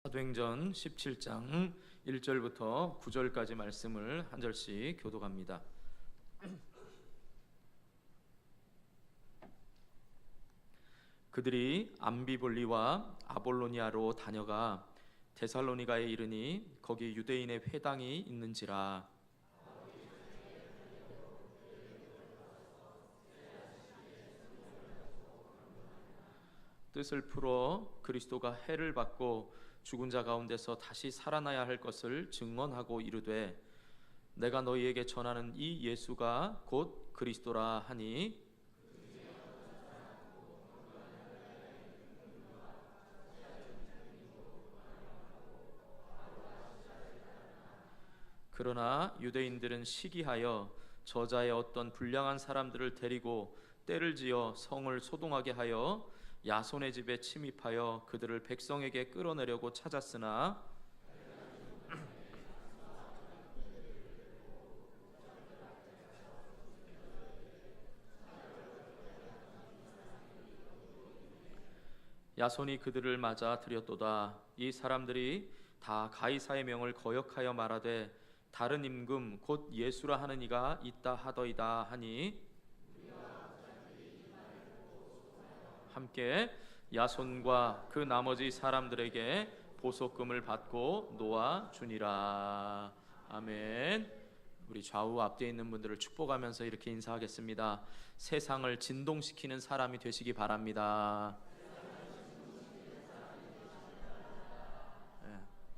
사도행전 17장 1절부터 9절까지 말씀을 한 절씩 교독합니다. 그들이 암비볼리와 아볼로니아로 다녀가 데살로니가에 이르니 거기 유대인의 회당이 있는지라. 뜻을 풀어 그리스도가 해를 받고 죽은 자 가운데서 다시 살아나야 할 것을 증언하고 이르되 내가 너희에게 전하는 이 예수가 곧 그리스도라 하니 그러나 유대인들은 시기하여 저자의 어떤 불량한 사람들을 데리고 떼를 지어 성을 소동하게 하여 야손의 집에 침입하여 그들을 백성에게 끌어내려고 찾았으나 야손이 그들을 맞아 들였도다. 이 사람들이 다 가이사의 명을 거역하여 말하되 다른 임금 곧 예수라 하는 이가 있다 하더이다 하니 함께 야손과 그 나머지 사람들에게 보석금을 받고 놓아 주니라. 아멘. 우리 좌우 앞뒤에 있는 분들을 축복하면서 이렇게 인사하겠습니다. 세상을 진동시키는 사람이 되시기 바랍니다.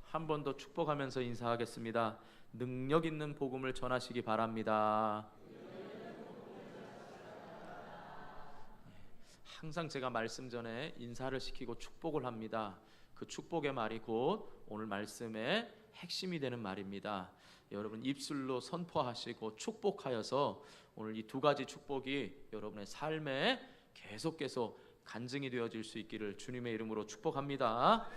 한 번 더 축복하면서 인사하겠습니다. 능력 있는 복음을 전하시기 바랍니다. 항상 제가 말씀 전에 인사를 시키고 축복을 합니다. 그 축복의 말이 곧 오늘 말씀의 핵심이 되는 말입니다. 여러분 입술로 선포하시고 축복하여서 오늘 이 두 가지 축복이 여러분의 삶에 계속해서 간증이 되어질 수 있기를 주님의 이름으로 축복합니다.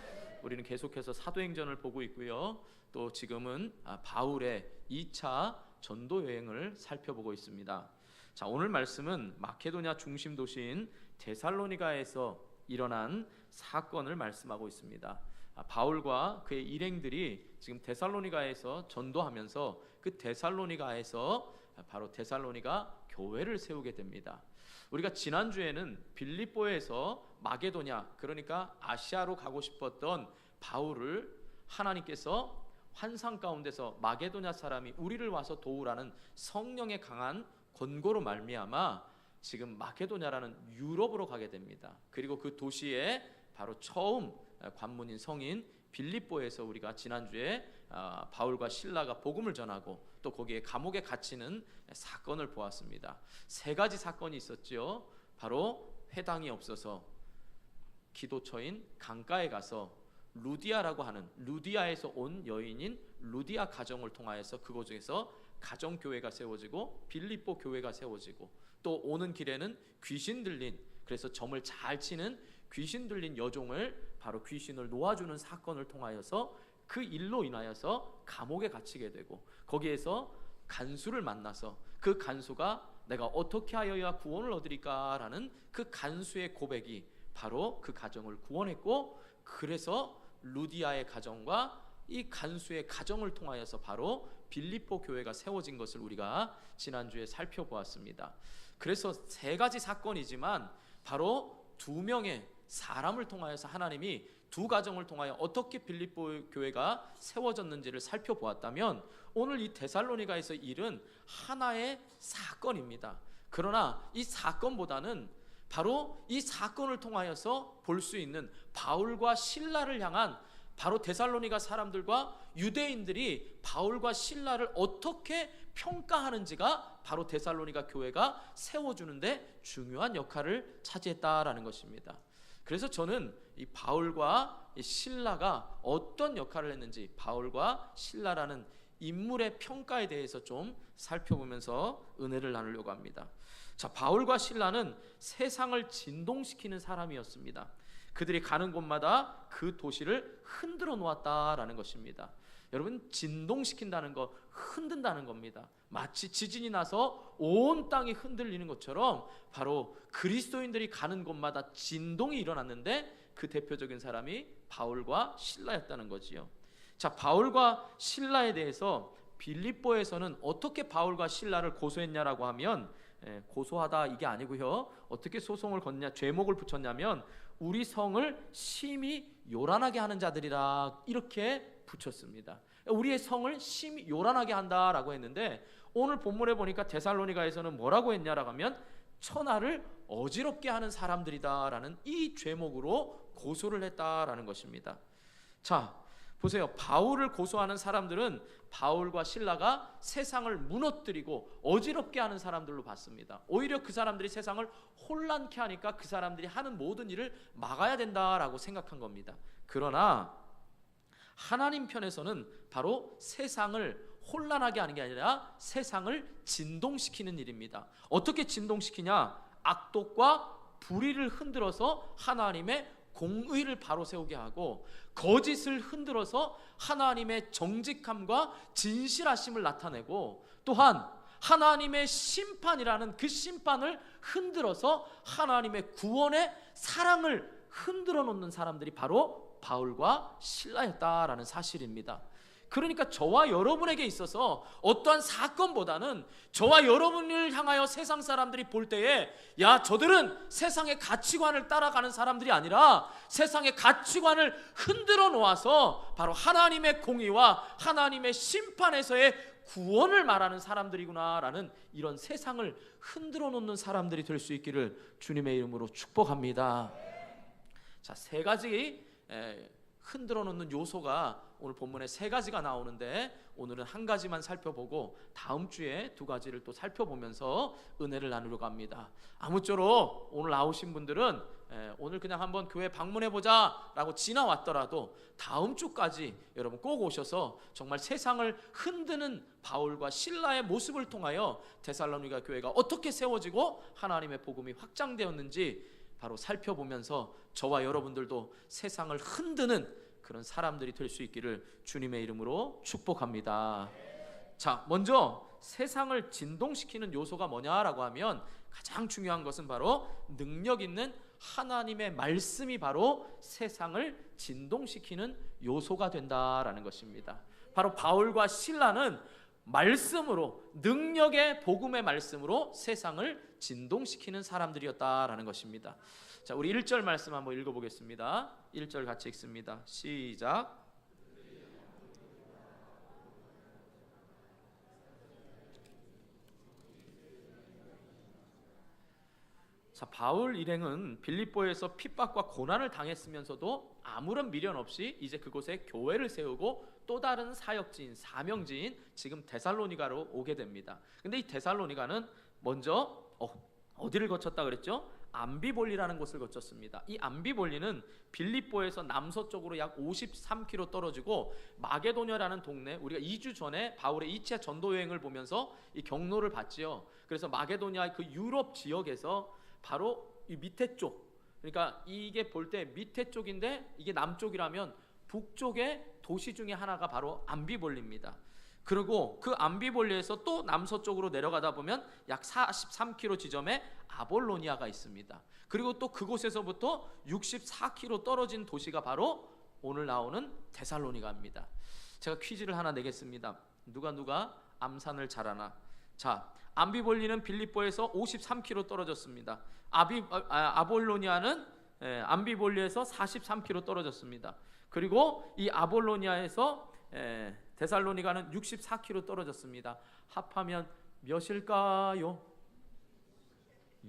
우리는 계속해서 사도행전을 보고 있고요. 또 지금은 바울의 2차 전도 여행을 살펴보고 있습니다. 자, 오늘 말씀은 마케도냐 중심 도시인 데살로니가에서 일어난 사건을 말씀하고 있습니다. 바울과 그의 일행들이 지금 데살로니가에서 전도하면서 그 데살로니가에서 바로 데살로니가 교회를 세우게 됩니다. 우리가 지난주에는 빌립보에서 마게도냐, 그러니까 아시아로 가고 싶었던 바울을 하나님께서 환상 가운데서 마게도냐 사람이 우리를 와서 도우라는 성령의 강한 권고로 말미암아 지금 마게도냐라는 유럽으로 가게 됩니다. 그리고 그 도시에 바로 처음 관문인 성인 빌립보에서 우리가 지난주에 바울과 실라가 복음을 전하고 또 거기에 감옥에 갇히는 사건을 보았습니다. 세 가지 사건이 있었죠. 바로 회당이 없어서 기도처인 강가에 가서 루디아라고 하는, 루디아에서 온 여인인 루디아 가정을 통하여서 그곳에서 가정교회가 세워지고 빌립보 교회가 세워지고 또 오는 길에는 귀신 들린, 그래서 점을 잘 치는 귀신 들린 여종을 바로 귀신을 놓아주는 사건을 통하여서 그 일로 인하여서 감옥에 갇히게 되고 거기에서 간수를 만나서 그 간수가 내가 어떻게 하여야 구원을 얻으리까 라는 그 간수의 고백이 바로 그 가정을 구원했고, 그래서 루디아의 가정과 이 간수의 가정을 통하여서 바로 빌립보 교회가 세워진 것을 우리가 지난주에 살펴보았습니다. 그래서 세 가지 사건이지만 바로 두 명의 사람을 통하여서 하나님이 두 가정을 통하여 어떻게 빌립보 교회가 세워졌는지를 살펴보았다면 오늘 이 데살로니가에서 일은 하나의 사건입니다. 그러나 이 사건보다는 바로 이 사건을 통하여서 볼 수 있는 바울과 실라를 향한, 바로 데살로니가 사람들과 유대인들이 바울과 실라를 어떻게 평가하는지가 바로 데살로니가 교회가 세워주는데 중요한 역할을 차지했다라는 것입니다. 그래서 저는 이 바울과 이 실라가 어떤 역할을 했는지, 바울과 실라라는 인물의 평가에 대해서 좀 살펴보면서 은혜를 나누려고 합니다. 자, 바울과 실라는 세상을 진동시키는 사람이었습니다. 그들이 가는 곳마다 그 도시를 흔들어 놓았다라는 것입니다. 여러분, 진동시킨다는 것, 흔든다는 겁니다. 마치 지진이 나서 온 땅이 흔들리는 것처럼 바로 그리스도인들이 가는 곳마다 진동이 일어났는데 그 대표적인 사람이 바울과 실라였다는 거지요. 자, 바울과 실라에 대해서 빌립보에서는 어떻게 바울과 실라를 고소했냐라고 하면, 고소하다 이게 아니고요. 어떻게 소송을 걷냐, 죄목을 붙였냐면 우리 성을 심히 요란하게 하는 자들이라 이렇게 붙였습니다. 우리의 성을 심히 요란하게 한다라고 했는데, 오늘 본문에 보니까 데살로니가에서는 뭐라고 했냐라고 하면 천하를 어지럽게 하는 사람들이다라는 이 죄목으로 고소를 했다라는 것입니다. 자, 보세요. 바울을 고소하는 사람들은 바울과 실라가 세상을 무너뜨리고 어지럽게 하는 사람들로 봤습니다. 오히려 그 사람들이 세상을 혼란케 하니까 그 사람들이 하는 모든 일을 막아야 된다라고 생각한 겁니다. 그러나 하나님 편에서는 바로 세상을 혼란하게 하는 게 아니라 세상을 진동시키는 일입니다. 어떻게 진동시키냐? 악독과 불의를 흔들어서 하나님의 공의를 바로 세우게 하고, 거짓을 흔들어서 하나님의 정직함과 진실하심을 나타내고, 또한 하나님의 심판이라는 그 심판을 흔들어서 하나님의 구원의 사랑을 흔들어 놓는 사람들이 바로 바울과 실라였다라는 사실입니다. 그러니까 저와 여러분에게 있어서 어떠한 사건보다는 저와 여러분을 향하여 세상 사람들이 볼 때에, 야, 저들은 세상의 가치관을 따라가는 사람들이 아니라 세상의 가치관을 흔들어 놓아서 바로 하나님의 공의와 하나님의 심판에서의 구원을 말하는 사람들이구나라는 이런 세상을 흔들어 놓는 사람들이 될 수 있기를 주님의 이름으로 축복합니다. 자, 세 가지 흔들어 놓는 요소가 오늘 본문에 세 가지가 나오는데, 오늘은 한 가지만 살펴보고 다음 주에 두 가지를 또 살펴보면서 은혜를 나누려고 합니다. 아무쪼록 오늘 나오신 분들은 오늘 그냥 한번 교회 방문해보자 라고 지나왔더라도 다음 주까지 여러분 꼭 오셔서 정말 세상을 흔드는 바울과 실라의 모습을 통하여 데살로니가 교회가 어떻게 세워지고 하나님의 복음이 확장되었는지 바로 살펴보면서 저와 여러분들도 세상을 흔드는 그런 사람들이 될 수 있기를 주님의 이름으로 축복합니다. 자, 먼저 세상을 진동시키는 요소가 뭐냐라고 하면 가장 중요한 것은 바로 능력 있는 하나님의 말씀이 바로 세상을 진동시키는 요소가 된다라는 것입니다. 바로 바울과 실라는 말씀으로, 능력의 복음의 말씀으로 세상을 진동시키는 사람들이었다라는 것입니다. 자, 우리 1절 말씀 한번 읽어보겠습니다. 1절 같이 읽습니다. 시작. 자, 바울 일행은 빌립보에서 핍박과 고난을 당했으면서도 아무런 미련 없이 이제 그곳에 교회를 세우고 또 다른 사역지인, 사명지인 지금 데살로니가로 오게 됩니다. 근데 이 데살로니가는 먼저 어디를 거쳤다 그랬죠? 암비볼리라는 곳을 거쳤습니다. 이 암비볼리는 빌립보에서 남서쪽으로 약 53km 떨어지고, 마게도냐라는 동네, 우리가 2주 전에 바울의 2차 전도 여행을 보면서 이 경로를 봤지요. 그래서 마게도냐 그 유럽 지역에서 바로 이 밑에 쪽, 그러니까 이게 볼 때 밑에 쪽인데 이게 남쪽이라면 북쪽의 도시 중에 하나가 바로 암비볼리입니다. 그리고 그 암비볼리에서 또 남서쪽으로 내려가다 보면 약 43km 지점에 아볼로니아가 있습니다. 그리고 또 그곳에서부터 64km 떨어진 도시가 바로 오늘 나오는 데살로니가입니다. 제가 퀴즈를 하나 내겠습니다. 누가 암산을 잘하나? 자, 암비볼리는 빌립보에서 53km 떨어졌습니다. 아볼로니아는 암비볼리에서 43km 떨어졌습니다. 그리고 이 아볼로니아에서 데살로니가는 64km 떨어졌습니다. 합하면 몇일까요?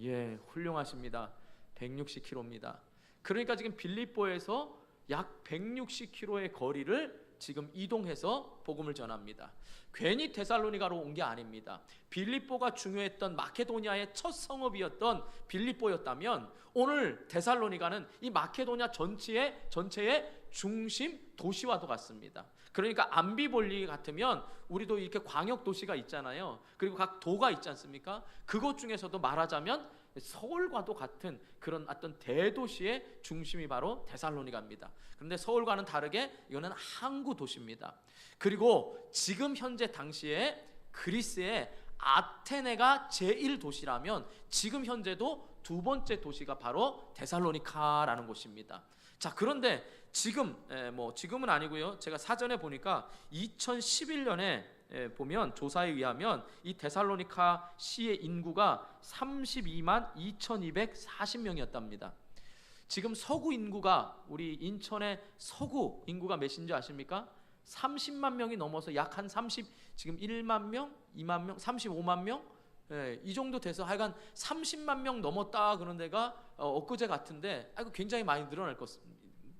예, 훌륭하십니다. 160km입니다. 그러니까 지금 빌립보에서 약 160km의 거리를 지금 이동해서 복음을 전합니다. 괜히 데살로니가로 온 게 아닙니다. 빌립보가 중요했던 마케도니아의 첫 성읍이었던 빌립보였다면 오늘 데살로니가는 이 마케도니아 전체의 중심 도시와도 같습니다. 그러니까 암비볼리 같으면 우리도 이렇게 광역 도시가 있잖아요. 그리고 각 도가 있지 않습니까? 그것 중에서도 말하자면 서울과도 같은 그런 어떤 대도시의 중심이 바로 데살로니가입니다. 그런데 서울과는 다르게 이거는 항구 도시입니다. 그리고 지금 현재 당시에 그리스의 아테네가 제1도시라면 지금 현재도 두 번째 도시가 바로 데살로니카라는 곳입니다. 자, 그런데 지금은 아니고요. 제가 사전에 보니까 2011년에 보면 조사에 의하면 이 데살로니가 시의 인구가 32만 2,240명이었답니다. 지금 서구 인구가, 우리 인천의 서구 인구가 몇인지 아십니까? 30만 명이 넘어서 약 한 1만 명, 2만 명, 35만 명, 이 정도 돼서 하여간 30만 명 넘었다 그런 데가 엊그제 같은데, 굉장히 많이 늘어날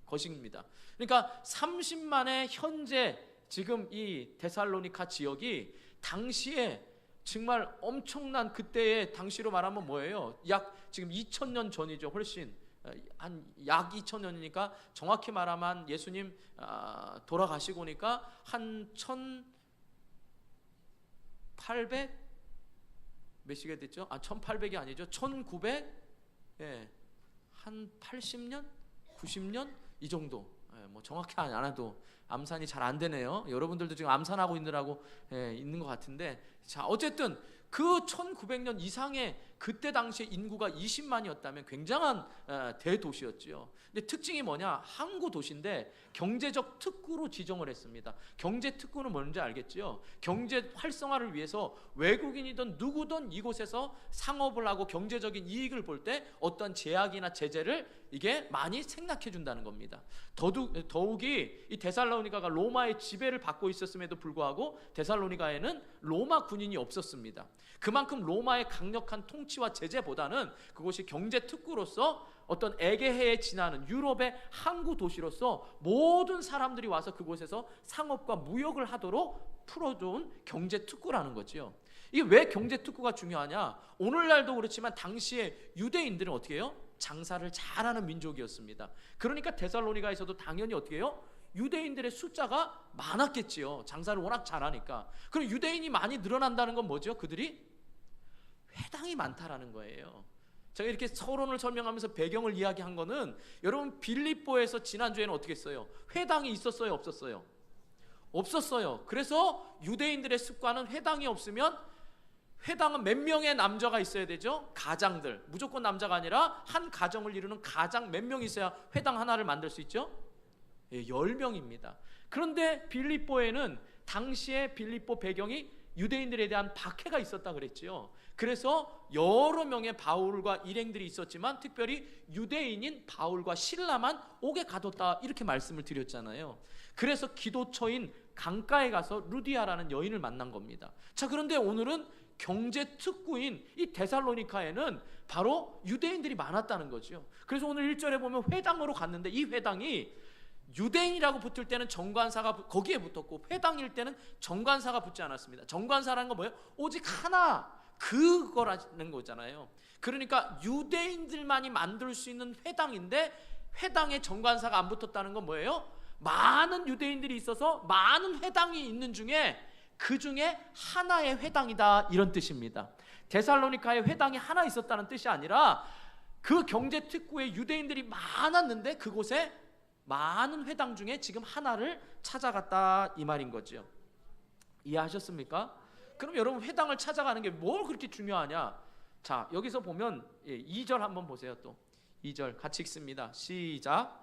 것입니다. 그러니까 30만의 현재 지금 이 데살로니가 지역이 당시에 정말 엄청난, 그때의 당시로 말하면 뭐예요? 약 지금 2000년 전이죠. 훨씬 한 약 2000년이니까 정확히 말하면 예수님 돌아가시고니까 한 1800 몇 시가 됐죠? 1800이 아니죠. 1900, 한 80년, 90년 이 정도. 뭐 정확히 안 해도 암산이 잘 안 되네요. 여러분들도 지금 암산하고 있느라고 있는 것 같은데, 자, 어쨌든 그 1900년 이상의 그때 당시에 인구가 20만이었다면 굉장한 대도시였죠. 근데 특징이 뭐냐? 항구 도시인데 경제적 특구로 지정을 했습니다. 경제 특구는 뭔지 알겠죠? 경제 활성화를 위해서 외국인이든 누구든 이곳에서 상업을 하고 경제적인 이익을 볼 때 어떤 제약이나 제재를 이게 많이 생략해 준다는 겁니다. 더욱이 이 데살로니가가 로마의 지배를 받고 있었음에도 불구하고 데살로니가에는 로마 군인이 없었습니다. 그만큼 로마의 강력한 통치와 제재보다는 그곳이 경제 특구로서 어떤 에게해에 지나는 유럽의 항구 도시로서 모든 사람들이 와서 그곳에서 상업과 무역을 하도록 풀어준 경제 특구라는 거죠. 이게 왜 경제 특구가 중요하냐? 오늘날도 그렇지만 당시에 유대인들은 어떻게 해요? 장사를 잘하는 민족이었습니다. 그러니까 데살로니가에서도 당연히 어떻게 해요? 유대인들의 숫자가 많았겠지요. 장사를 워낙 잘하니까. 그럼 유대인이 많이 늘어난다는 건 뭐죠? 그들이 회당이 많다라는 거예요. 제가 이렇게 서론을 설명하면서 배경을 이야기한 거는, 여러분 빌립보에서 지난주에는 어떻게 했어요? 회당이 있었어요? 없었어요? 없었어요. 그래서 유대인들의 습관은 회당이 없으면, 회당은 몇 명의 남자가 있어야 되죠? 가장들. 무조건 남자가 아니라 한 가정을 이루는 가장 몇 명 있어야 회당 하나를 만들 수 있죠? 10명입니다. 그런데 빌립보에는 당시에 빌립보 배경이 유대인들에 대한 박해가 있었다 그랬지요. 그래서 여러 명의 바울과 일행들이 있었지만 특별히 유대인인 바울과 실라만 옥에 가뒀다 이렇게 말씀을 드렸잖아요. 그래서 기도처인 강가에 가서 루디아라는 여인을 만난 겁니다. 자, 그런데 오늘은 경제 특구인 이 데살로니가에는 바로 유대인들이 많았다는 거죠. 그래서 오늘 1절에 보면 회당으로 갔는데, 이 회당이 유대인이라고 붙을 때는 정관사가 거기에 붙었고, 회당일 때는 정관사가 붙지 않았습니다. 정관사라는 건 뭐예요? 오직 하나, 그거라는 거잖아요. 그러니까 유대인들만이 만들 수 있는 회당인데 회당에 정관사가 안 붙었다는 건 뭐예요? 많은 유대인들이 있어서 많은 회당이 있는 중에 그 중에 하나의 회당이다, 이런 뜻입니다. 데살로니가에 회당이 하나 있었다는 뜻이 아니라 그 경제 특구에 유대인들이 많았는데 그곳에 많은 회당 중에 지금 하나를 찾아갔다, 이 말인 거죠. 이해하셨습니까? 그럼 여러분, 회당을 찾아가는 게 뭘 그렇게 중요하냐? 자, 여기서 보면 2절 한번 보세요. 또 2절 같이 읽습니다. 시작.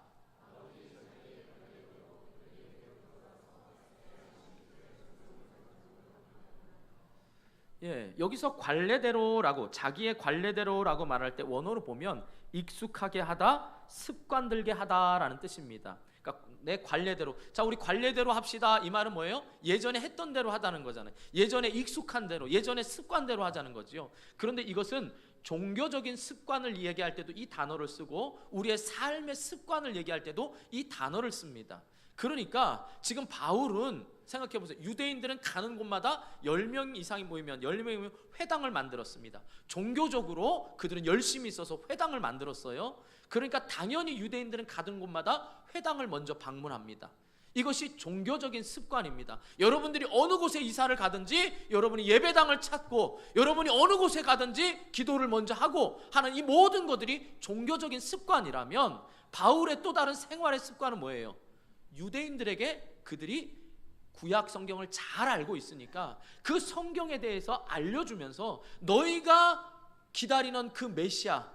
여기서 관례대로라고, 자기의 관례대로라고 말할 때 원어로 보면 익숙하게 하다, 습관 들게 하다라는 뜻입니다. 그러니까 내 관례대로. 자, 우리 관례대로 합시다, 이 말은 뭐예요? 예전에 했던 대로 하다는 거잖아요. 예전에 익숙한 대로, 예전에 습관대로 하자는 거죠. 그런데 이것은 종교적인 습관을 얘기할 때도 이 단어를 쓰고 우리의 삶의 습관을 얘기할 때도 이 단어를 씁니다. 그러니까 지금 바울은 생각해 보세요. 유대인들은 가는 곳마다 10명 이상이 모이면 10명이면 회당을 만들었습니다. 종교적으로 그들은 열심히 있어서 회당을 만들었어요. 그러니까 당연히 유대인들은 가는 곳마다 회당을 먼저 방문합니다. 이것이 종교적인 습관입니다. 여러분들이 어느 곳에 이사를 가든지 여러분이 예배당을 찾고 여러분이 어느 곳에 가든지 기도를 먼저 하고 하는 이 모든 것들이 종교적인 습관이라면, 바울의 또 다른 생활의 습관은 뭐예요? 유대인들에게 그들이 구약 성경을 잘 알고 있으니까 그 성경에 대해서 알려주면서 너희가 기다리는 그 메시아,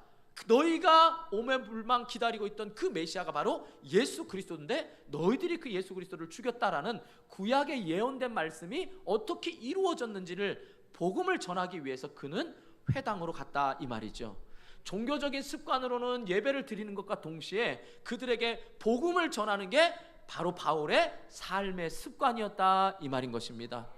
너희가 오매불망 기다리고 있던 그 메시아가 바로 예수 그리스도인데 너희들이 그 예수 그리스도를 죽였다라는 구약에 예언된 말씀이 어떻게 이루어졌는지를 복음을 전하기 위해서 그는 회당으로 갔다 이 말이죠. 종교적인 습관으로는 예배를 드리는 것과 동시에 그들에게 복음을 전하는 게 바로 바울의 삶의 습관이었다 이 말인 것입니다.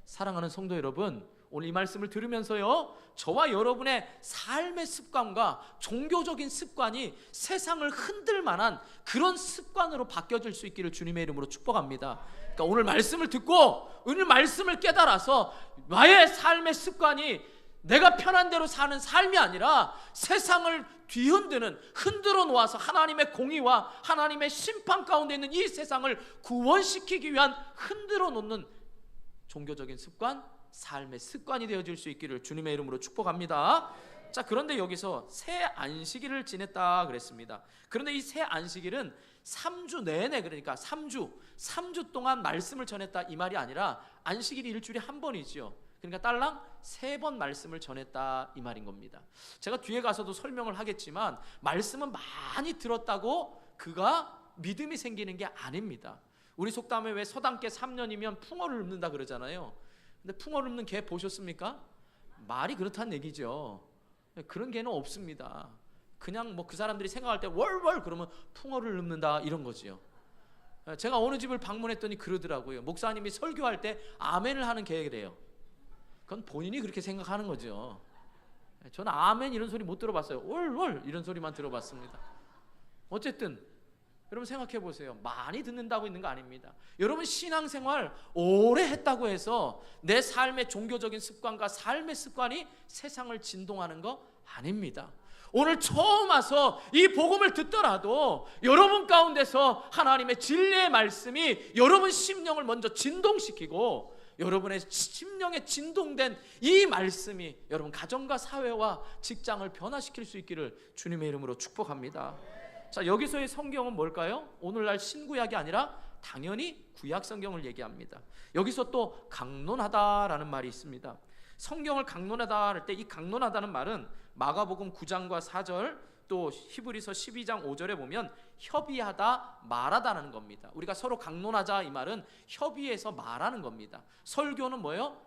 사랑하는 성도 여러분, 오늘 이 말씀을 들으면서요, 저와 여러분의 삶의 습관과 종교적인 습관이 세상을 흔들 만한 그런 습관으로 바뀌어질 수 있기를 주님의 이름으로 축복합니다. 그러니까 오늘 말씀을 듣고 오늘 말씀을 깨달아서 나의 삶의 습관이 내가 편한 대로 사는 삶이 아니라 세상을 뒤흔드는, 흔들어 놓아서 하나님의 공의와 하나님의 심판 가운데 있는 이 세상을 구원시키기 위한 흔들어 놓는 종교적인 습관, 삶의 습관이 되어질 수 있기를 주님의 이름으로 축복합니다. 자, 그런데 여기서 새 안식일을 지냈다 그랬습니다. 그런데 이 새 안식일은 3주 내내, 그러니까 3주 동안 말씀을 전했다 이 말이 아니라 안식일이 일주일에 한 번이지요. 그러니까 딸랑 3번 말씀을 전했다 이 말인 겁니다. 제가 뒤에 가서도 설명을 하겠지만 말씀은 많이 들었다고 그가 믿음이 생기는 게 아닙니다. 우리 속담에 왜 서당께 3년이면 풍어를 읊는다 그러잖아요. 근데 풍어를 읊는 개 보셨습니까? 말이 그렇다는 얘기죠. 그런 개는 없습니다. 그냥 뭐 그 사람들이 생각할 때 월월 그러면 풍어를 읊는다 이런 거지요. 제가 어느 집을 방문했더니 그러더라고요. 목사님이 설교할 때 아멘을 하는 개래요. 그건 본인이 그렇게 생각하는 거죠. 저는 아멘 이런 소리 못 들어봤어요. 월월 이런 소리만 들어봤습니다. 어쨌든 여러분 생각해 보세요. 많이 듣는다고 있는 거 아닙니다. 여러분 신앙생활 오래 했다고 해서 내 삶의 종교적인 습관과 삶의 습관이 세상을 진동하는 거 아닙니다. 오늘 처음 와서 이 복음을 듣더라도 여러분 가운데서 하나님의 진리의 말씀이 여러분 심령을 먼저 진동시키고 여러분의 심령에 진동된 이 말씀이 여러분 가정과 사회와 직장을 변화시킬 수 있기를 주님의 이름으로 축복합니다. 자, 여기서의 성경은 뭘까요? 오늘날 신구약이 아니라 당연히 구약 성경을 얘기합니다. 여기서 또 강론하다라는 말이 있습니다. 성경을 강론하다 할 때 이 강론하다는 말은 마가복음 9장과 4절 또 히브리서 12장 5절에 보면 협의하다, 말하다는 겁니다. 우리가 서로 강론하자 이 말은 협의해서 말하는 겁니다. 설교는 뭐예요?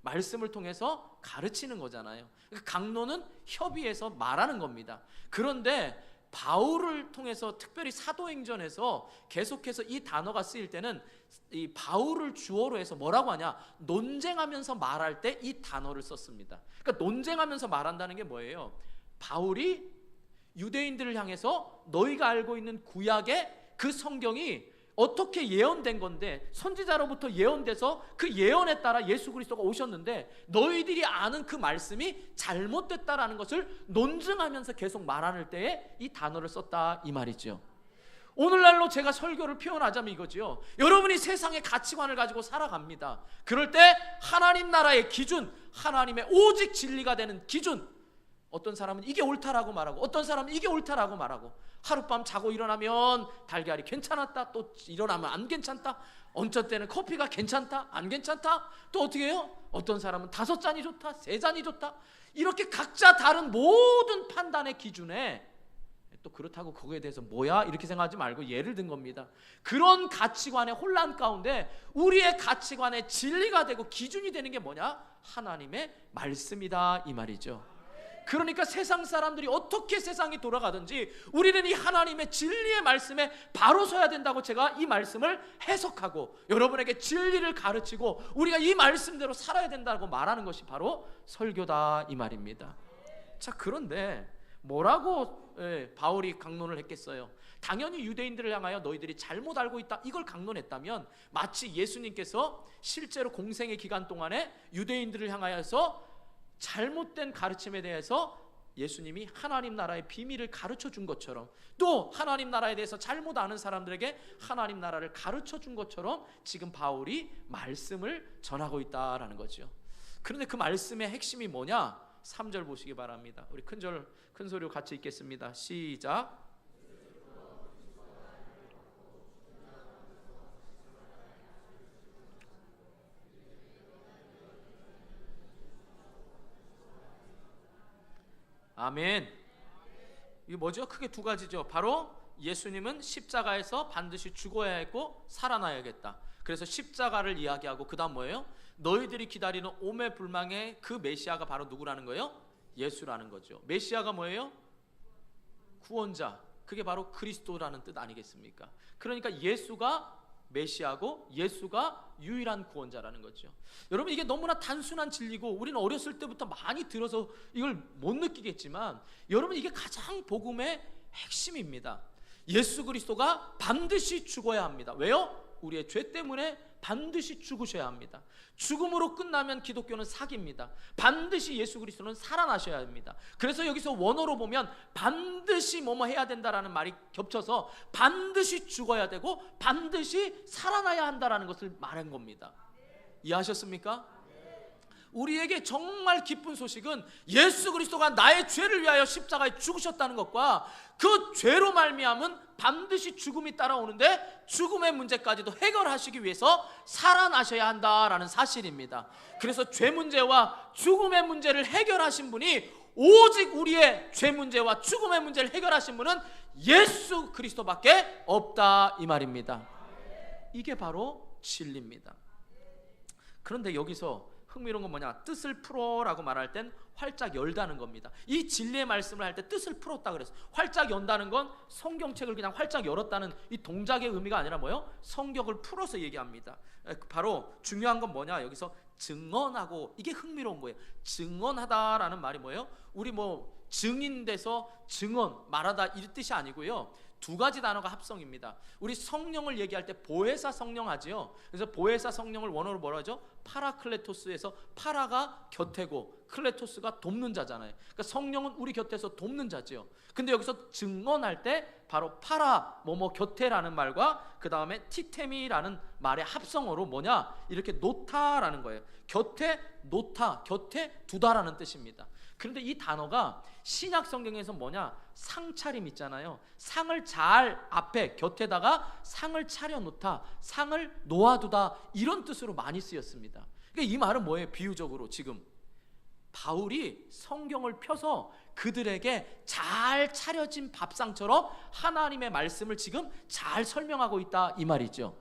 말씀을 통해서 가르치는 거잖아요. 그러니까 강론은 협의해서 말하는 겁니다. 그런데 바울을 통해서 특별히 사도행전에서 계속해서 이 단어가 쓰일 때는 이 바울을 주어로 해서 뭐라고 하냐? 논쟁하면서 말할 때 이 단어를 썼습니다. 그러니까 논쟁하면서 말한다는 게 뭐예요? 바울이 유대인들을 향해서 너희가 알고 있는 구약의 그 성경이 어떻게 예언된 건데 선지자로부터 예언돼서 그 예언에 따라 예수 그리스도가 오셨는데 너희들이 아는 그 말씀이 잘못됐다라는 것을 논증하면서 계속 말하는 때에 이 단어를 썼다 이 말이죠. 오늘날로 제가 설교를 표현하자면 이거죠. 여러분이 세상의 가치관을 가지고 살아갑니다. 그럴 때 하나님 나라의 기준, 하나님의 오직 진리가 되는 기준, 어떤 사람은 이게 옳다라고 말하고 어떤 사람은 이게 옳다라고 말하고 하룻밤 자고 일어나면 달걀이 괜찮았다, 또 일어나면 안 괜찮다, 어쩔 때는 커피가 괜찮다, 안 괜찮다, 또 어떻게 해요? 어떤 사람은 5잔이 좋다, 3잔이 좋다, 이렇게 각자 다른 모든 판단의 기준에 또 그렇다고 거기에 대해서 뭐야? 이렇게 생각하지 말고 예를 든 겁니다. 그런 가치관의 혼란 가운데 우리의 가치관의 진리가 되고 기준이 되는 게 뭐냐? 하나님의 말씀이다 이 말이죠. 그러니까 세상 사람들이 어떻게 세상이 돌아가든지 우리는 이 하나님의 진리의 말씀에 바로 서야 된다고 제가 이 말씀을 해석하고 여러분에게 진리를 가르치고 우리가 이 말씀대로 살아야 된다고 말하는 것이 바로 설교다 이 말입니다. 자, 그런데 뭐라고 바울이 강론을 했겠어요? 당연히 유대인들을 향하여 너희들이 잘못 알고 있다 이걸 강론했다면 마치 예수님께서 실제로 공생의 기간 동안에 유대인들을 향하여서 잘못된 가르침에 대해서 예수님이 하나님 나라의 비밀을 가르쳐 준 것처럼 또 하나님 나라에 대해서 잘못 아는 사람들에게 하나님 나라를 가르쳐 준 것처럼 지금 바울이 말씀을 전하고 있다라는 거죠. 그런데 그 말씀의 핵심이 뭐냐? 3절 보시기 바랍니다. 우리 큰 소리로 같이 읽겠습니다. 시작. 아멘. 이게 뭐죠? 크게 두 가지죠. 바로 예수님은 십자가에서 반드시 죽어야 했고 살아나야겠다. 그래서 십자가를 이야기하고 그 다음 뭐예요? 너희들이 기다리는 오매불망의 그 메시아가 바로 누구라는 거예요? 예수라는 거죠. 메시아가 뭐예요? 구원자. 그게 바로 그리스도라는 뜻 아니겠습니까? 그러니까 예수가 메시아고 예수가 유일한 구원자라는 거죠. 여러분, 이게 너무나 단순한 진리고 우리는 어렸을 때부터 많이 들어서 이걸 못 느끼겠지만, 여러분, 이게 가장 복음의 핵심입니다. 예수 그리스도가 반드시 죽어야 합니다. 왜요? 우리의 죄 때문에 반드시 죽으셔야 합니다. 죽음으로 끝나면 기독교는 사기입니다. 반드시 예수 그리스도는 살아나셔야 합니다. 그래서 여기서 원어로 보면 반드시 뭐뭐 해야 된다라는 말이 겹쳐서 반드시 죽어야 되고 반드시 살아나야 한다라는 것을 말한 겁니다. 이해하셨습니까? 우리에게 정말 기쁜 소식은 예수 그리스도가 나의 죄를 위하여 십자가에 죽으셨다는 것과 그 죄로 말미암은 반드시 죽음이 따라오는데 죽음의 문제까지도 해결하시기 위해서 살아나셔야 한다라는 사실입니다. 그래서 죄 문제와 죽음의 문제를 해결하신 분이, 오직 우리의 죄 문제와 죽음의 문제를 해결하신 분은 예수 그리스도밖에 없다, 이 말입니다. 이게 바로 진리입니다. 그런데 여기서 흥미로운 건 뭐냐? 뜻을 풀어라고 말할 땐 활짝 열다는 겁니다. 이 진리의 말씀을 할 때 뜻을 풀었다 그랬어요. 활짝 연다는 건 성경책을 그냥 활짝 열었다는 이 동작의 의미가 아니라 뭐예요? 성경을 풀어서 얘기합니다. 바로 중요한 건 뭐냐? 여기서 증언하고, 이게 흥미로운 거예요. 증언하다라는 말이 뭐예요? 우리 뭐 증인돼서 증언 말하다 이 뜻이 아니고요, 두 가지 단어가 합성입니다. 우리 성령을 얘기할 때 보혜사 성령 하지요. 그래서 보혜사 성령을 원어로 뭐라 하죠? 파라클레토스에서 파라가 곁에고 클레토스가 돕는 자잖아요. 그러니까 성령은 우리 곁에서 돕는 자지요. 근데 여기서 증언할 때 바로 파라 뭐뭐 곁에라는 말과 그 다음에 티테미라는 말의 합성어로 뭐냐? 이렇게 놓다라는 거예요. 곁에 놓다, 곁에 두다라는 뜻입니다. 그런데 이 단어가 신약 성경에서 뭐냐? 상차림 있잖아요. 상을 잘 앞에 곁에다가 상을 차려놓다, 상을 놓아두다, 이런 뜻으로 많이 쓰였습니다. 그러니까 이 말은 뭐예요? 비유적으로 지금 바울이 성경을 펴서 그들에게 잘 차려진 밥상처럼 하나님의 말씀을 지금 잘 설명하고 있다, 이 말이죠.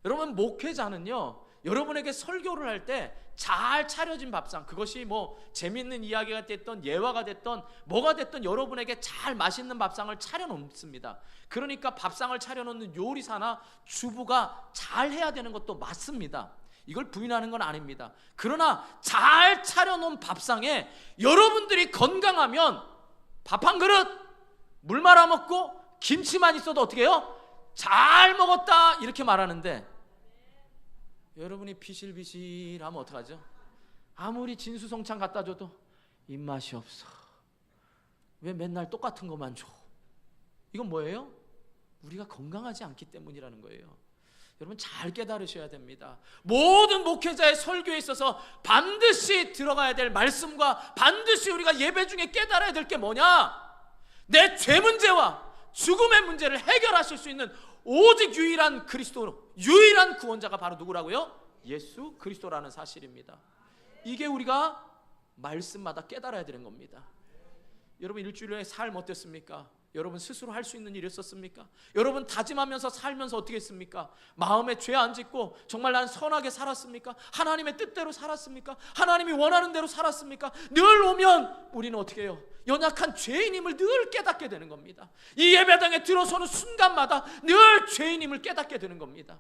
여러분, 목회자는요, 여러분에게 설교를 할 때 잘 차려진 밥상, 그것이 뭐 재밌는 이야기가 됐던 예화가 됐던 뭐가 됐던 여러분에게 잘 맛있는 밥상을 차려놓습니다. 그러니까 밥상을 차려놓는 요리사나 주부가 잘 해야 되는 것도 맞습니다. 이걸 부인하는 건 아닙니다. 그러나 잘 차려놓은 밥상에 여러분들이 건강하면 밥 한 그릇, 물 말아 먹고 김치만 있어도 어떻게 해요? 잘 먹었다, 이렇게 말하는데, 여러분이 비실비실하면 어떡하죠? 아무리 진수성찬 갖다 줘도 입맛이 없어. 왜 맨날 똑같은 것만 줘? 이건 뭐예요? 우리가 건강하지 않기 때문이라는 거예요. 여러분, 잘 깨달으셔야 됩니다. 모든 목회자의 설교에 있어서 반드시 들어가야 될 말씀과 반드시 우리가 예배 중에 깨달아야 될 게 뭐냐? 내 죄 문제와 죽음의 문제를 해결하실 수 있는 오직 유일한 그리스도, 유일한 구원자가 바로 누구라고요? 예수 그리스도라는 사실입니다. 이게 우리가 말씀마다 깨달아야 되는 겁니다. 여러분, 일주일에 삶 어땠습니까? 여러분 스스로 할 수 있는 일이 있었습니까? 여러분 다짐하면서 살면서 어떻게 했습니까? 마음에 죄 안 짓고 정말 난 선하게 살았습니까? 하나님의 뜻대로 살았습니까? 하나님이 원하는 대로 살았습니까? 늘 오면 우리는 어떻게 해요? 연약한 죄인임을 늘 깨닫게 되는 겁니다. 이 예배당에 들어서는 순간마다 늘 죄인임을 깨닫게 되는 겁니다.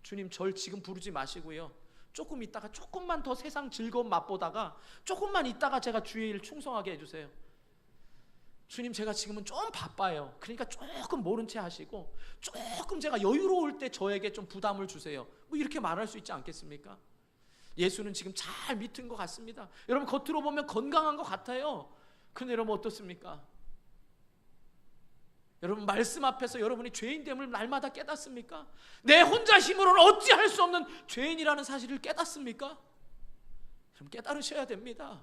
주님, 절 지금 부르지 마시고요, 조금 있다가 조금만 더 세상 즐거움 맛보다가 조금만 있다가 제가 주의 일 충성하게 해주세요. 주님, 제가 지금은 좀 바빠요. 그러니까 조금 모른 채 하시고 조금 제가 여유로울 때 저에게 좀 부담을 주세요. 뭐 이렇게 말할 수 있지 않겠습니까? 예수는 지금 잘 믿은 것 같습니다. 여러분, 겉으로 보면 건강한 것 같아요. 그런데 여러분 어떻습니까? 여러분, 말씀 앞에서 여러분이 죄인됨을 날마다 깨닫습니까? 내 혼자 힘으로는 어찌할 수 없는 죄인이라는 사실을 깨닫습니까? 그럼 깨달으셔야 됩니다.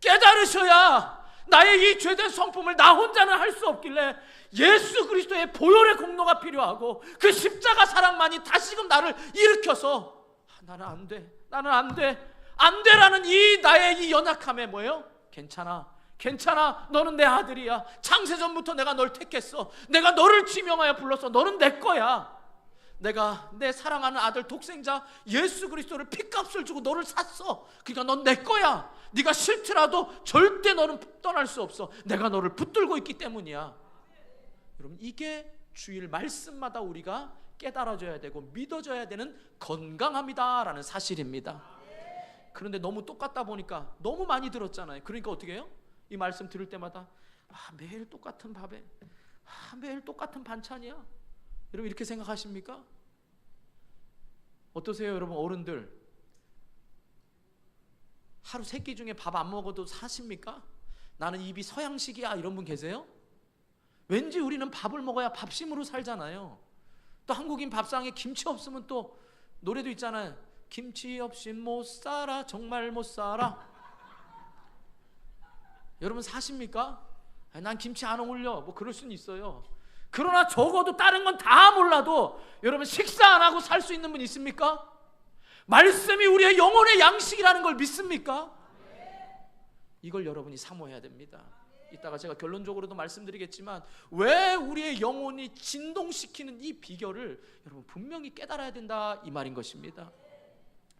깨달으셔야 나의 이 죄된 성품을 나 혼자는 할 수 없길래 예수 그리스도의 보혈의 공로가 필요하고 그 십자가 사랑만이 다시금 나를 일으켜서 나는 안 돼, 나는 안 돼, 안 돼라는 이 나의 이 연약함에 뭐예요? 괜찮아, 괜찮아, 너는 내 아들이야. 창세전부터 내가 널 택했어. 내가 너를 지명하여 불렀어. 너는 내 거야. 내가 내 사랑하는 아들 독생자 예수 그리스도를 핏값을 주고 너를 샀어. 그러니까 넌 내 거야. 네가 싫더라도 절대 너는 떠날 수 없어. 내가 너를 붙들고 있기 때문이야. 여러분, 이게 주일 말씀마다 우리가 깨달아져야 되고 믿어져야 되는 건강함이다라는 사실입니다. 그런데 너무 똑같다 보니까 너무 많이 들었잖아요. 그러니까 어떻게 해요? 이 말씀 들을 때마다 매일 똑같은 밥에 매일 똑같은 반찬이야. 여러분, 이렇게 생각하십니까? 어떠세요, 여러분? 어른들 하루 3끼 중에 밥 안 먹어도 사십니까? 나는 입이 서양식이야, 이런 분 계세요? 왠지 우리는 밥을 먹어야 밥심으로 살잖아요. 또 한국인 밥상에 김치 없으면 또 노래도 있잖아요. 김치 없이 못 살아, 정말 못 살아. 여러분, 사십니까? 난 김치 안 어울려, 뭐 그럴 수는 있어요. 그러나 적어도 다른 건 다 몰라도 여러분, 식사 안 하고 살 수 있는 분 있습니까? 말씀이 우리의 영혼의 양식이라는 걸 믿습니까? 이걸 여러분이 사모해야 됩니다. 이따가 제가 결론적으로도 말씀드리겠지만 왜 우리의 영혼이 진동시키는 이 비결을 여러분 분명히 깨달아야 된다, 이 말인 것입니다.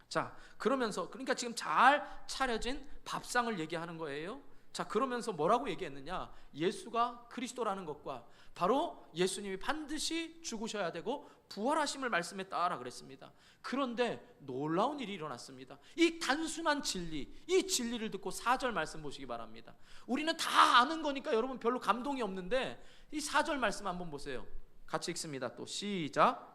자, 그러면서 그러니까 지금 잘 차려진 밥상을 얘기하는 거예요. 자, 그러면서 뭐라고 얘기했느냐? 예수가 그리스도라는 것과 바로 예수님이 반드시 죽으셔야 되고 부활하심을 말씀했다라 그랬습니다. 그런데 놀라운 일이 일어났습니다. 이 단순한 진리, 이 진리를 듣고 4절 말씀 보시기 바랍니다. 우리는 다 아는 거니까 여러분 별로 감동이 없는데 이 4절 말씀 한번 보세요. 같이 읽습니다. 또 시작.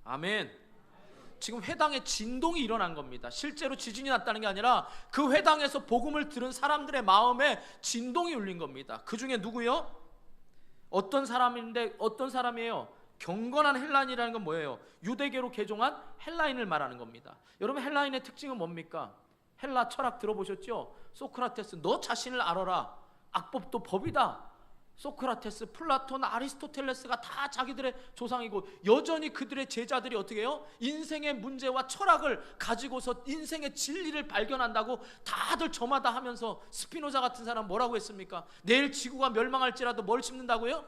아멘. 지금 회당에 진동이 일어난 겁니다. 실제로 지진이 났다는 게 아니라 그 회당에서 복음을 들은 사람들의 마음에 진동이 울린 겁니다. 그 중에 누구요? 어떤 사람인데 어떤 사람이에요? 경건한 헬라인이라는 건 뭐예요? 유대계로 개종한 헬라인을 말하는 겁니다. 여러분, 헬라인의 특징은 뭡니까? 헬라 철학 들어보셨죠? 소크라테스, 너 자신을 알아라. 악법도 법이다. 소크라테스, 플라톤, 아리스토텔레스가 다 자기들의 조상이고 여전히 그들의 제자들이 어떻게 해요? 인생의 문제와 철학을 가지고서 인생의 진리를 발견한다고 다들 저마다 하면서 스피노자 같은 사람 뭐라고 했습니까? 내일 지구가 멸망할지라도 뭘 심는다고요?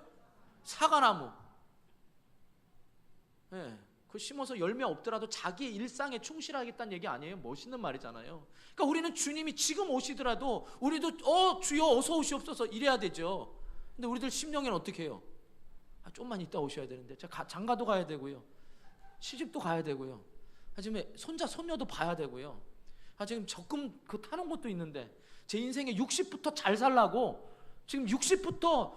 사과나무. 네, 그 심어서 열매 없더라도 자기의 일상에 충실하겠다는 얘기 아니에요? 멋있는 말이잖아요. 그러니까 우리는 주님이 지금 오시더라도 우리도 주여 어서 오시옵소서 이래야 되죠. 근데 우리들 심령에는 어떻게 해요? 좀만 이따 오셔야 되는데 장가도 가야 되고요, 시집도 가야 되고요, 지금 손자 손녀도 봐야 되고요, 지금 적금 타는 것도 있는데 제 인생에 60부터 잘 살라고 지금 60부터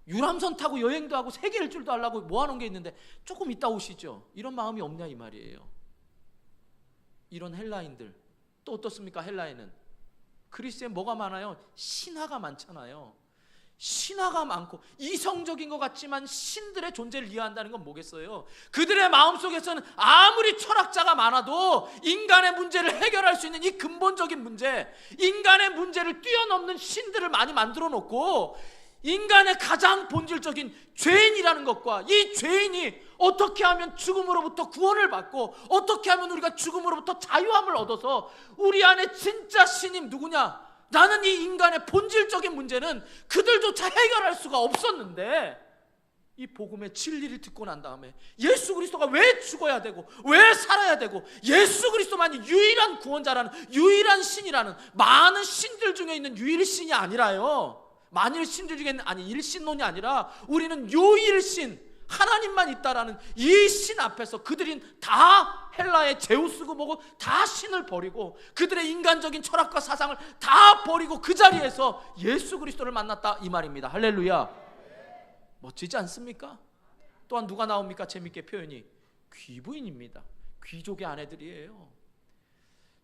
유람선 타고 여행도 하고 세계 일주도 하려고 모아놓은 게 있는데 조금 이따 오시죠. 이런 마음이 없냐 이 말이에요. 이런 헬라인들 또 어떻습니까? 헬라인은 그리스에 뭐가 많아요? 신화가 많잖아요. 신화가 많고 이성적인 것 같지만 신들의 존재를 이해한다는 건 뭐겠어요? 그들의 마음속에서는 아무리 철학자가 많아도 인간의 문제를 해결할 수 있는 이 근본적인 문제, 인간의 문제를 뛰어넘는 신들을 많이 만들어 놓고 인간의 가장 본질적인 죄인이라는 것과 이 죄인이 어떻게 하면 죽음으로부터 구원을 받고 어떻게 하면 우리가 죽음으로부터 자유함을 얻어서 우리 안에 진짜 신임 누구냐? 나는 이 인간의 본질적인 문제는 그들조차 해결할 수가 없었는데 이 복음의 진리를 듣고 난 다음에 예수 그리스도가 왜 죽어야 되고 왜 살아야 되고 예수 그리스도만이 유일한 구원자라는 유일한 신이라는, 많은 신들 중에 있는 유일신이 아니라요, 만일 신들 중에 있는 일신론이 아니라 우리는 유일신 하나님만 있다라는 이 신 앞에서 그들은 다 헬라의 제우스고 뭐고 다 신을 버리고 그들의 인간적인 철학과 사상을 다 버리고 그 자리에서 예수 그리스도를 만났다 이 말입니다. 할렐루야. 멋지지 않습니까? 또한 누가 나옵니까? 재밌게 표현이 귀부인입니다. 귀족의 아내들이에요.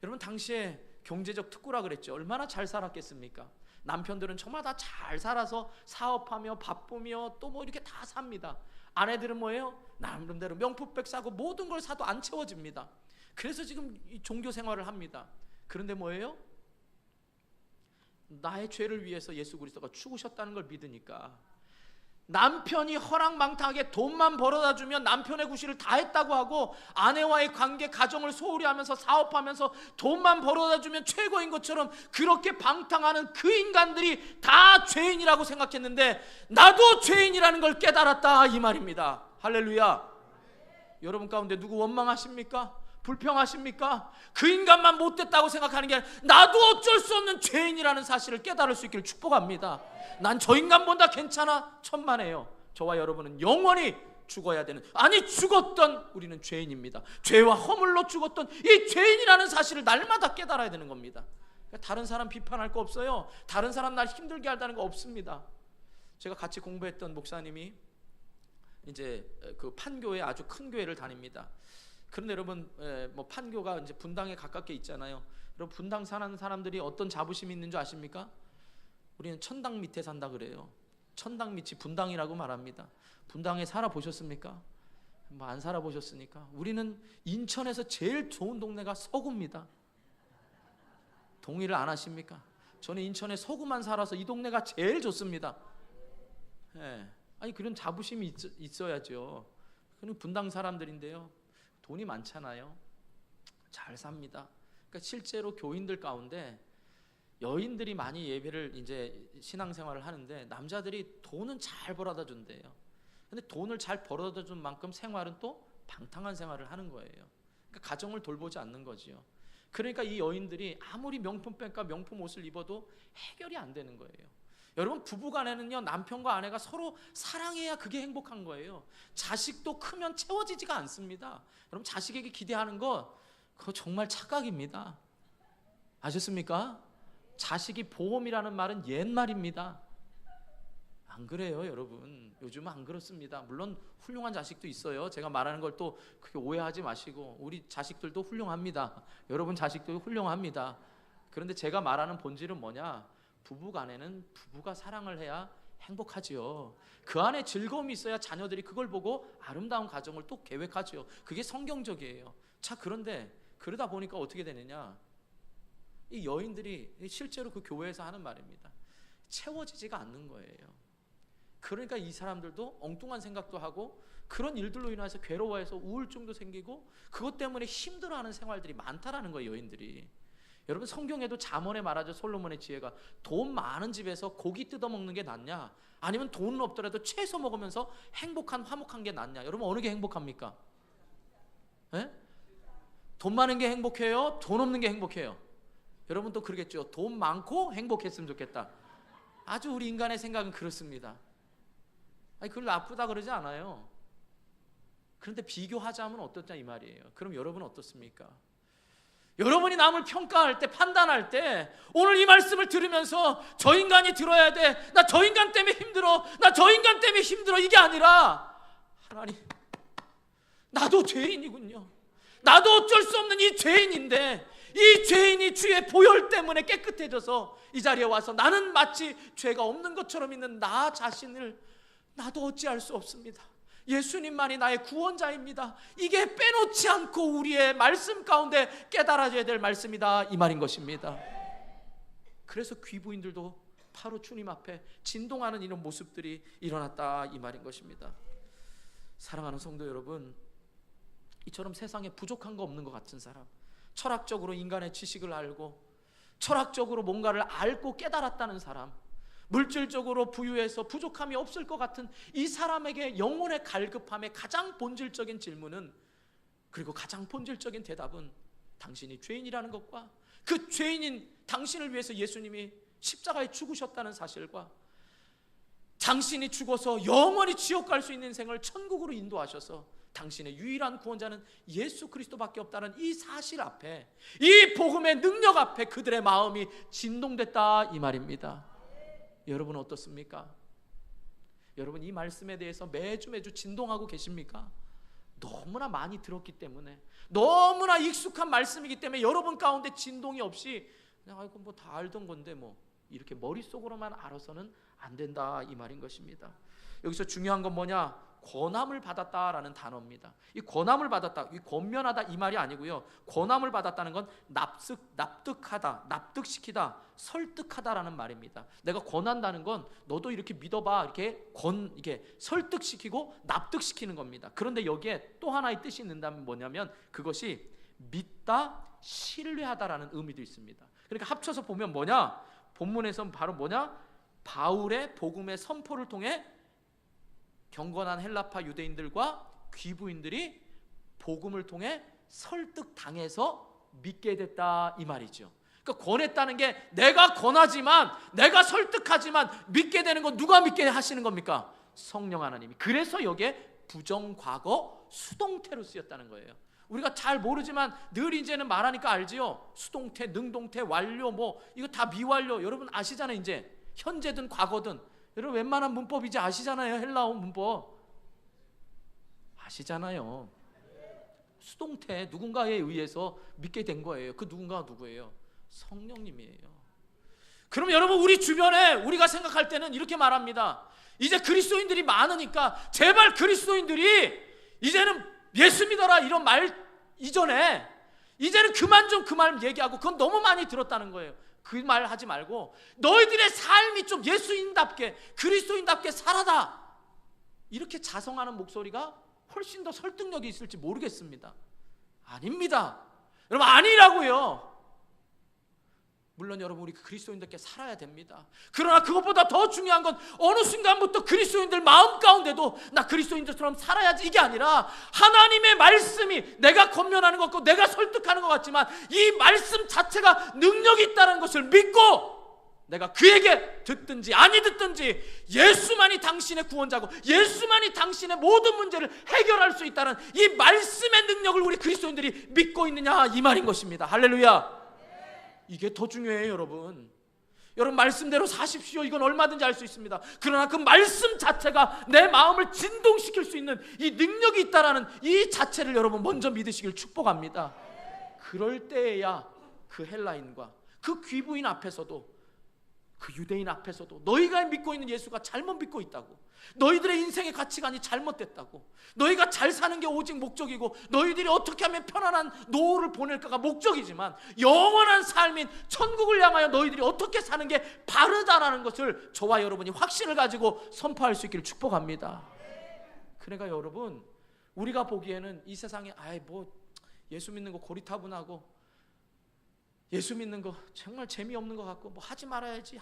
여러분, 당시에 경제적 특구라 그랬죠. 얼마나 잘 살았겠습니까? 남편들은 저마다 잘 살아서 사업하며 바쁘며 또 뭐 이렇게 다 삽니다. 아내들은 뭐예요? 나름대로 명품백 사고 모든 걸 사도 안 채워집니다. 그래서 지금 이 종교 생활을 합니다. 그런데 뭐예요? 나의 죄를 위해서 예수 그리스도가 죽으셨다는 걸 믿으니까 남편이 허랑방탕하게 돈만 벌어다 주면 남편의 구실을 다 했다고 하고, 아내와의 관계, 가정을 소홀히 하면서 사업하면서 돈만 벌어다 주면 최고인 것처럼 그렇게 방탕하는 그 인간들이 다 죄인이라고 생각했는데, 나도 죄인이라는 걸 깨달았다, 이 말입니다. 할렐루야. 여러분 가운데 누구 원망하십니까? 불평하십니까? 그 인간만 못됐다고 생각하는 게 아니라 나도 어쩔 수 없는 죄인이라는 사실을 깨달을 수 있기를 축복합니다. 난 저 인간보다 괜찮아? 천만에요. 저와 여러분은 영원히 죽어야 되는, 아니 죽었던 우리는 죄인입니다. 죄와 허물로 죽었던 이 죄인이라는 사실을 날마다 깨달아야 되는 겁니다. 다른 사람 비판할 거 없어요. 다른 사람 날 힘들게 한다는 거 없습니다. 제가 같이 공부했던 목사님이 이제 그 판교에 아주 큰 교회를 다닙니다. 그런데 여러분, 뭐 판교가 이제 분당에 가깝게 있잖아요. 여러분, 분당 사는 사람들이 어떤 자부심이 있는 줄 아십니까? 우리는 천당 밑에 산다 그래요. 천당 밑이 분당이라고 말합니다. 분당에 살아보셨습니까? 뭐 안 살아보셨으니까. 우리는 인천에서 제일 좋은 동네가 서구입니다. 동의를 안 하십니까? 저는 인천에 서구만 살아서 이 동네가 제일 좋습니다. 아니 그런 자부심이 있어야죠. 그는 분당 사람들인데요, 돈이 많잖아요. 잘 삽니다. 그러니까 실제로 교인들 가운데 여인들이 많이 예배를 이제 신앙생활을 하는데, 남자들이 돈은 잘 벌어다 준대요. 근데 돈을 잘 벌어다 준 만큼 생활은 또 방탕한 생활을 하는 거예요. 그러니까 가정을 돌보지 않는 거지요. 그러니까 이 여인들이 아무리 명품백과 명품 옷을 입어도 해결이 안 되는 거예요. 여러분, 부부간에는요, 남편과 아내가 서로 사랑해야 그게 행복한 거예요. 자식도 크면 채워지지가 않습니다. 여러분, 자식에게 기대하는 거 그거 정말 착각입니다. 아셨습니까? 자식이 보험이라는 말은 옛말입니다. 안 그래요, 여러분. 요즘은 안 그렇습니다. 물론 훌륭한 자식도 있어요. 제가 말하는 걸 또 그렇게 오해하지 마시고, 우리 자식들도 훌륭합니다. 여러분 자식도 훌륭합니다. 그런데 제가 말하는 본질은 뭐냐? 부부간에는 부부가 사랑을 해야 행복하지요. 그 안에 즐거움이 있어야 자녀들이 그걸 보고 아름다운 가정을 또 계획하지요. 그게 성경적이에요. 자, 그런데 그러다 보니까 어떻게 되느냐? 이 여인들이 실제로 그 교회에서 하는 말입니다. 채워지지가 않는 거예요. 그러니까 이 사람들도 엉뚱한 생각도 하고, 그런 일들로 인해서 괴로워해서 우울증도 생기고, 그것 때문에 힘들어하는 생활들이 많다라는 거예요, 여인들이. 여러분, 성경에도 잠언에 말하죠. 솔로몬의 지혜가 돈 많은 집에서 고기 뜯어먹는 게 낫냐, 아니면 돈은 없더라도 채소 먹으면서 행복한 화목한 게 낫냐? 여러분, 어느 게 행복합니까? 돈 많은 게 행복해요? 돈 없는 게 행복해요? 여러분 또 그러겠죠. 돈 많고 행복했으면 좋겠다. 아주 우리 인간의 생각은 그렇습니다. 아니, 그걸 나쁘다 그러지 않아요. 그런데 비교하자면 어떻냐 이 말이에요. 그럼 여러분은 어떻습니까? 여러분이 남을 평가할 때, 판단할 때, 오늘 이 말씀을 들으면서 저 인간이 들어야 돼, 나 저 인간 때문에 힘들어, 나 저 인간 때문에 힘들어, 이게 아니라, 하나님, 나도 죄인이군요. 나도 어쩔 수 없는 이 죄인인데, 이 죄인이 주의 보혈 때문에 깨끗해져서 이 자리에 와서 나는 마치 죄가 없는 것처럼 있는 나 자신을 나도 어찌할 수 없습니다. 예수님만이 나의 구원자입니다. 이게 빼놓지 않고 우리의 말씀 가운데 깨달아져야 될 말씀이다, 이 말인 것입니다. 그래서 귀부인들도 바로 주님 앞에 진동하는 이런 모습들이 일어났다, 이 말인 것입니다. 사랑하는 성도 여러분, 이처럼 세상에 부족한 거 없는 것 같은 사람, 철학적으로 인간의 지식을 알고 철학적으로 뭔가를 알고 깨달았다는 사람, 물질적으로 부유해서 부족함이 없을 것 같은 이 사람에게 영혼의 갈급함의 가장 본질적인 질문은, 그리고 가장 본질적인 대답은 당신이 죄인이라는 것과 그 죄인인 당신을 위해서 예수님이 십자가에 죽으셨다는 사실과 당신이 죽어서 영원히 지옥 갈 수 있는 인생을 천국으로 인도하셔서 당신의 유일한 구원자는 예수 그리스도밖에 없다는 이 사실 앞에, 이 복음의 능력 앞에 그들의 마음이 진동됐다, 이 말입니다. 여러분은 어떻습니까? 여러분 이 말씀에 대해서 매주 진동하고 계십니까? 너무나 많이 들었기 때문에, 너무나 익숙한 말씀이기 때문에 여러분 가운데 진동이 없이 그냥 아이고 뭐 다 알던 건데 뭐 이렇게 머릿속으로만 알아서는 안 된다 이 말인 것입니다. 여기서 중요한 건 뭐냐? 권함을 받았다라는 단어입니다. 이 권함을 받았다, 이 권면하다 이 말이 아니고요. 권함을 받았다는 건 납득하다, 납득시키다, 설득하다라는 말입니다. 내가 권한다는 건 너도 이렇게 믿어봐, 이렇게 설득시키고 납득시키는 겁니다. 그런데 여기에 또 하나의 뜻이 있는다면 뭐냐면 그것이 믿다, 신뢰하다라는 의미도 있습니다. 그러니까 합쳐서 보면 뭐냐? 본문에서는 바로 뭐냐? 바울의 복음의 선포를 통해 경건한 헬라파 유대인들과 귀부인들이 복음을 통해 설득당해서 믿게 됐다 이 말이죠. 그러니까 권했다는 게 내가 권하지만, 내가 설득하지만 믿게 되는 건 누가 믿게 하시는 겁니까? 성령 하나님이. 그래서 여기에 부정과거 수동태로 쓰였다는 거예요. 우리가 잘 모르지만 늘 이제는 말하니까 알지요. 수동태, 능동태, 완료, 뭐 이거 다 미완료. 여러분 아시잖아요. 이제 현재든 과거든 여러분 웬만한 문법 이제 아시잖아요. 헬라어 문법 아시잖아요. 수동태, 누군가에 의해서 믿게 된 거예요. 그 누군가가 누구예요? 성령님이에요. 그럼 여러분 우리 주변에 우리가 생각할 때는 이렇게 말합니다. 이제 그리스도인들이 많으니까 제발 그리스도인들이 이제는 예수 믿어라 이런 말 이전에 이제는 그만 좀 그 말 얘기하고 그건 너무 많이 들었다는 거예요. 그 말 하지 말고 너희들의 삶이 좀 예수인답게 그리스도인답게 살아라 이렇게 자성하는 목소리가 훨씬 더 설득력이 있을지 모르겠습니다. 아닙니다. 여러분 아니라고요. 물론 여러분 우리 그리스도인답게 살아야 됩니다. 그러나 그것보다 더 중요한 건 어느 순간부터 그리스도인들 마음 가운데도 나 그리스도인들처럼 살아야지 이게 아니라 하나님의 말씀이 내가 권면하는 것 같고 내가 설득하는 것 같지만 이 말씀 자체가 능력이 있다는 것을 믿고 내가 그에게 듣든지 아니 듣든지 예수만이 당신의 구원자고 예수만이 당신의 모든 문제를 해결할 수 있다는 이 말씀의 능력을 우리 그리스도인들이 믿고 있느냐 이 말인 것입니다. 할렐루야. 이게 더 중요해요. 여러분 말씀대로 사십시오. 이건 얼마든지 할 수 있습니다. 그러나 그 말씀 자체가 내 마음을 진동시킬 수 있는 이 능력이 있다라는 이 자체를 여러분 먼저 믿으시길 축복합니다. 그럴 때에야 그 헬라인과 그 귀부인 앞에서도 그 유대인 앞에서도 너희가 믿고 있는 예수가 잘못 믿고 있다고, 너희들의 인생의 가치관이 잘못됐다고, 너희가 잘 사는 게 오직 목적이고 너희들이 어떻게 하면 편안한 노후를 보낼까가 목적이지만 영원한 삶인 천국을 향하여 너희들이 어떻게 사는 게 바르다라는 것을 저와 여러분이 확신을 가지고 선포할 수 있기를 축복합니다. 그러니까 여러분 우리가 보기에는 이 세상에 뭐 예수 믿는 거 고리타분하고 예수 믿는 거 정말 재미없는 것 같고 뭐 하지 말아야지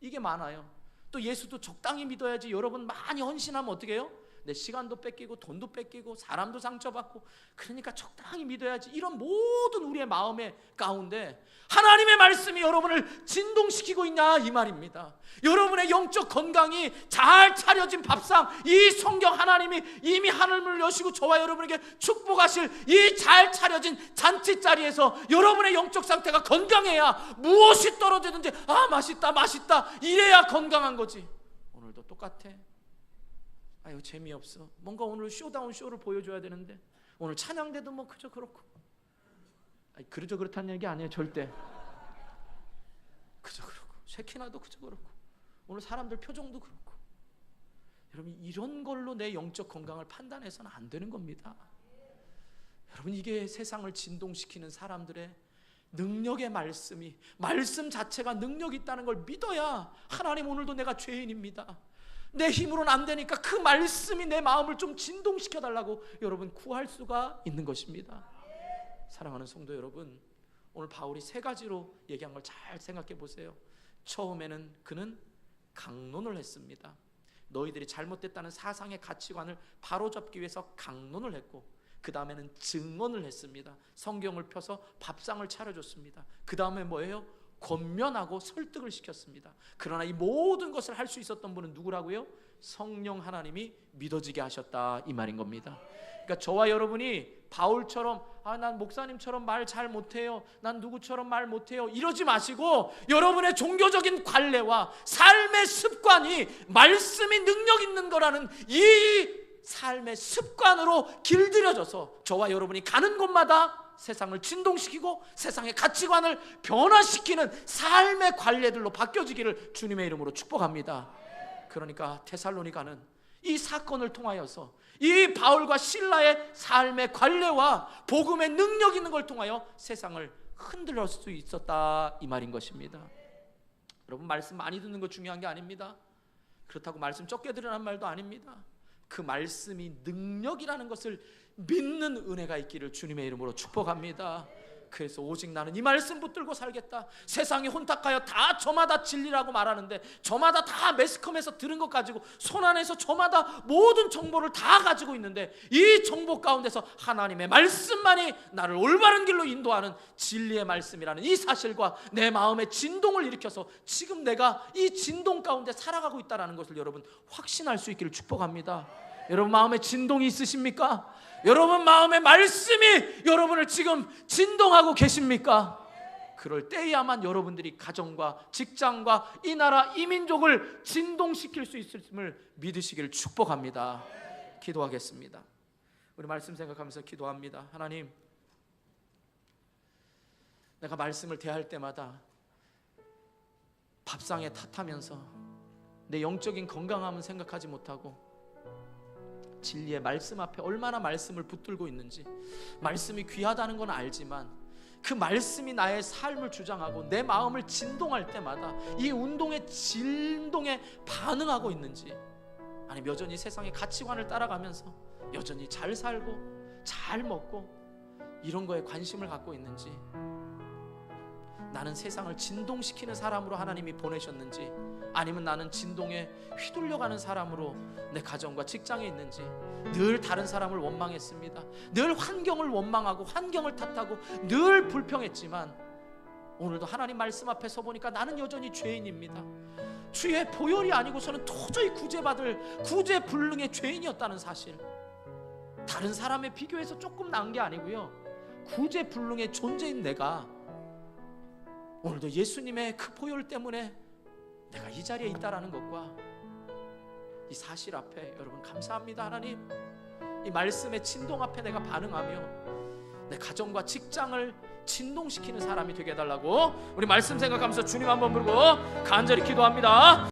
이게 많아요. 또 예수도 적당히 믿어야지. 여러분 많이 헌신하면 어떻게 해요? 내 시간도 뺏기고 돈도 뺏기고 사람도 상처받고 그러니까 적당히 믿어야지. 이런 모든 우리의 마음의 가운데 하나님의 말씀이 여러분을 진동시키고 있냐 이 말입니다. 여러분의 영적 건강이 잘 차려진 밥상, 이 성경 하나님이 이미 하늘문을 여시고 저와 여러분에게 축복하실 이 잘 차려진 잔치자리에서 여러분의 영적 상태가 건강해야 무엇이 떨어지든지 맛있다 이래야 건강한 거지. 오늘도 똑같아. 아유 재미없어. 뭔가 오늘 쇼다운 쇼를 보여줘야 되는데 오늘 찬양대도 뭐 그저 그렇고. 그저 그렇다는 얘기 아니에요 절대. 그저 그렇고 쉐키나도 그저 그렇고 오늘 사람들 표정도 그렇고. 여러분 이런 걸로 내 영적 건강을 판단해서는 안 되는 겁니다. 여러분 이게 세상을 진동시키는 사람들의 능력의 말씀이, 말씀 자체가 능력이 있다는 걸 믿어야 하나님 오늘도 내가 죄인입니다, 내 힘으로는 안 되니까 그 말씀이 내 마음을 좀 진동시켜 달라고 여러분 구할 수가 있는 것입니다. 사랑하는 성도 여러분, 오늘 바울이 세 가지로 얘기한 걸 잘 생각해 보세요. 처음에는 그는 강론을 했습니다. 너희들이 잘못됐다는 사상의 가치관을 바로잡기 위해서 강론을 했고, 그 다음에는 증언을 했습니다. 성경을 펴서 밥상을 차려줬습니다. 그 다음에 뭐예요? 권면하고 설득을 시켰습니다. 그러나 이 모든 것을 할 수 있었던 분은 누구라고요? 성령 하나님이 믿어지게 하셨다 이 말인 겁니다. 그러니까 저와 여러분이 바울처럼 난 목사님처럼 말 잘 못해요, 난 누구처럼 말 못해요 이러지 마시고 여러분의 종교적인 관례와 삶의 습관이 말씀이 능력 있는 거라는 이 삶의 습관으로 길들여져서 저와 여러분이 가는 곳마다 세상을 진동시키고 세상의 가치관을 변화시키는 삶의 관례들로 바뀌어지기를 주님의 이름으로 축복합니다. 그러니까 데살로니가는 이 사건을 통하여서 이 바울과 실라의 삶의 관례와 복음의 능력 있는 걸 통하여 세상을 흔들어 수 있었다, 이 말인 것입니다. 여러분, 말씀 많이 듣는 거 중요한 게 아닙니다. 그렇다고 말씀 적게 들으라는 말도 아닙니다. 그 말씀이 능력이라는 것을 믿는 은혜가 있기를 주님의 이름으로 축복합니다. 그래서 오직 나는 이 말씀 붙들고 살겠다. 세상이 혼탁하여 다 저마다 진리라고 말하는데 저마다 다 매스컴에서 들은 것 가지고 손안에서 저마다 모든 정보를 다 가지고 있는데 이 정보 가운데서 하나님의 말씀만이 나를 올바른 길로 인도하는 진리의 말씀이라는 이 사실과 내 마음의 진동을 일으켜서 지금 내가 이 진동 가운데 살아가고 있다는 것을 여러분 확신할 수 있기를 축복합니다. 여러분 마음에 진동이 있으십니까? 여러분 마음의 말씀이 여러분을 지금 진동하고 계십니까? 그럴 때야만 여러분들이 가정과 직장과 이 나라 이 민족을 진동시킬 수 있음을 믿으시기를 축복합니다. 기도하겠습니다. 우리 말씀 생각하면서 기도합니다. 하나님, 내가 말씀을 대할 때마다 밥상에 탓하면서 내 영적인 건강함은 생각하지 못하고 진리의 말씀 앞에 얼마나 말씀을 붙들고 있는지, 말씀이 귀하다는 건 알지만 그 말씀이 나의 삶을 주장하고 내 마음을 진동할 때마다 이 운동의 진동에 반응하고 있는지, 아니면 여전히 세상의 가치관을 따라가면서 여전히 잘 살고 잘 먹고 이런 거에 관심을 갖고 있는지, 나는 세상을 진동시키는 사람으로 하나님이 보내셨는지, 아니면 나는 진동에 휘둘려가는 사람으로 내 가정과 직장에 있는지, 늘 다른 사람을 원망했습니다. 늘 환경을 원망하고 환경을 탓하고 늘 불평했지만 오늘도 하나님 말씀 앞에 서 보니까 나는 여전히 죄인입니다. 주의 보혈이 아니고서는 도저히 구제받을 구제불능의 죄인이었다는 사실, 다른 사람에 비교해서 조금 나은 게 아니고요, 구제불능의 존재인 내가 오늘도 예수님의 그 보혈 때문에 내가 이 자리에 있다라는 것과 이 사실 앞에 여러분 감사합니다. 하나님, 이 말씀의 진동 앞에 내가 반응하며 내 가정과 직장을 진동시키는 사람이 되게 해달라고 우리 말씀 생각하면서 주님 한번 부르고 간절히 기도합니다.